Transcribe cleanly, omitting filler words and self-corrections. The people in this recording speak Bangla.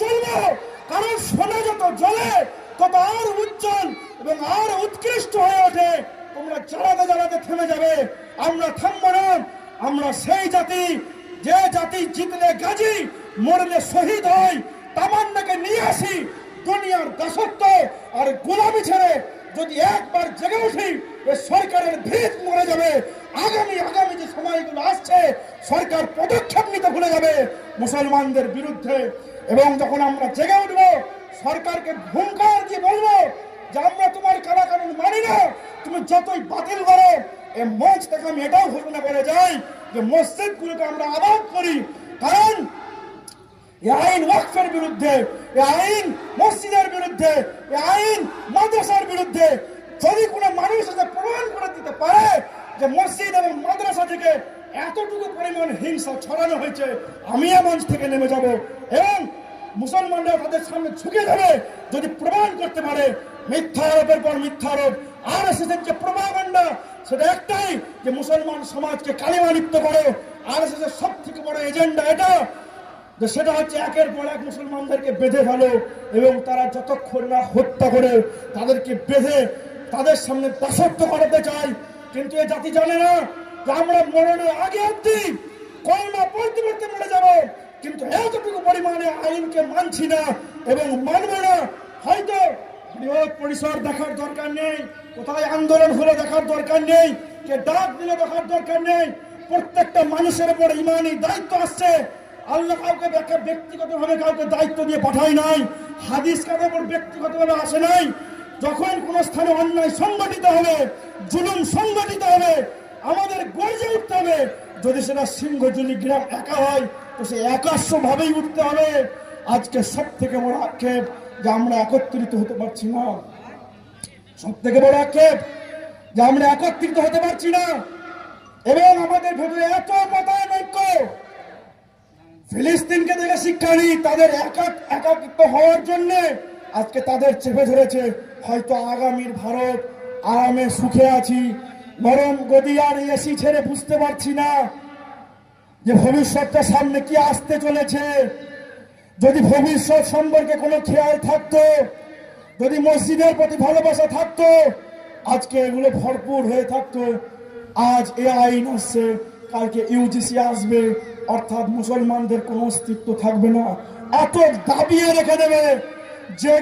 জ্বলবো, কারণ সোনা যত জ্বলে তত আর উজ্জ্বল এবং আর উৎকৃষ্ট হয়ে ওঠে। তোমরা জ্বালাতে জ্বালাতে থেমে যাবে, আমরা থামবো না। আমরা সেই জাতি, যে জাতি জিতলে গাজী, মরলে শহীদ হয়। তামান্নাকে নিয়ে আসি দুনিয়ার দাসত্ব আর গোলামি ছেড়ে যদি একবার জেগে উঠি, এ সরকারের ভিত মরে যাবে। আগামী যে সময়গুলো আসছে, সরকার পদক্ষেপ নিতে ভুলে যাবে মুসলমানদের বিরুদ্ধে। এবং যখন আমরা জেগে উঠবো, সরকারকে হুঙ্কার দিয়ে বলবো যে আমরা তোমার কারাকানুন মানি না, তুমি যতই বাতিল করো। এই মঞ্চ থেকে আমি এটাও ঘোষণা করে যাই যে মসজিদগুলোকে আমরা আবাদ করি, কারণ এই আইন ওয়াকফের বিরুদ্ধে, এই আইন মসজিদের বিরুদ্ধে, এই আইন মাদ্রাসার বিরুদ্ধে। যদি কোনো মানুষ এটা প্রমাণ করে দিতে পারে যে মসজিদ এবং মাদ্রাসা থেকে এতটুকু পরিমাণ হিংসা ছড়ানো হয়েছে, আমি এই মঞ্চ থেকে নেমে যাব এবং মুসলমানরা তাদের সামনে ঝুঁকে যাবে যদি প্রমাণ করতে পারে। মিথ্যা আরোপের পর মিথ্যা আরোপ, আরএসএসের যে প্রপাগান্ডা, সেটা একটাই যে মুসলমান সমাজকে কালিমা লিপ্ত করো। আরএসএসের সব থেকে বড় এজেন্ডা এটা, যে সেটা হচ্ছে একের পর এক মুসলমানদেরকে বেঁধে ফেলো এবং তারা যতক্ষণ না হত্যা করে তাদেরকে বেঁধে তাদের সামনে দাসত্ব করাতে চায়। কিন্তু এই জাতি জানে না যে আমরা মরণের আগে অব্দি করোনা পড়তে পড়তে মরে যাব, কিন্তু এতটুকু পরিমাণে আইনকে মানছি না এবং মানব না। হয়তো বৃহৎ পরিসর দেখার দরকার নেই, কোথায় আন্দোলন হলে দেখার দরকার নেই, কে ডাক দিলে দেখার দরকার নেই। প্রত্যেকটা মানুষের উপর ইমানি দায়িত্ব আসছে। আল্লাহ কাউকে ব্যক্তিগতভাবে কাউকে দায়িত্ব দিয়ে পাঠায় নাই, হাদিস কাদের উপর ব্যক্তিগতভাবে আসে নাই। যখন কোন স্থানে অন্যায় সংগঠিত হবে, জুলুম সংগঠিত হবে, আমাদের গর্জে উঠতে হবে। যদি সেটা সিংহজুলি গ্রাম একা হয়, তো সে একাশ্য ভাবেই উঠতে হবে। আজকে সব থেকে বড় আক্ষেপ যে আমরা একত্রিত হতে পারছি না। সব থেকে বড় আক্ষেপ যে আমরা একত্রিত হতে পারছি না এবং আমাদের ভেতরে এত মতানৈক্য। ফিলিস্তিনকে দেখে শিক্ষা নিই, তাদের একাকিত্ব হওয়ার জন্য আজকে তাদের চেপে ধরেছে। হয়তো আগামীর ভারত আরামে সুখে আছি, নরম গদি আর এসি ছেড়ে বুঝতে পারছি না যে ভবিষ্যৎটা সামনে কি আসতে চলেছে। যদি ভবিষ্যৎ সম্পর্কে কোনো খেয়াল থাকতো, যদি মসজিদের প্রতি ভালোবাসা থাকতো, আজকে এগুলো ভরপুর হয়ে থাকতো। আজ এ আইন আসছে, কালকে ইউজিসি আসবে, অর্থাৎ মুসলমানদের কোনো অস্তিত্ব থাকবে না। এত দাবিয়ে রেখে দেবে যে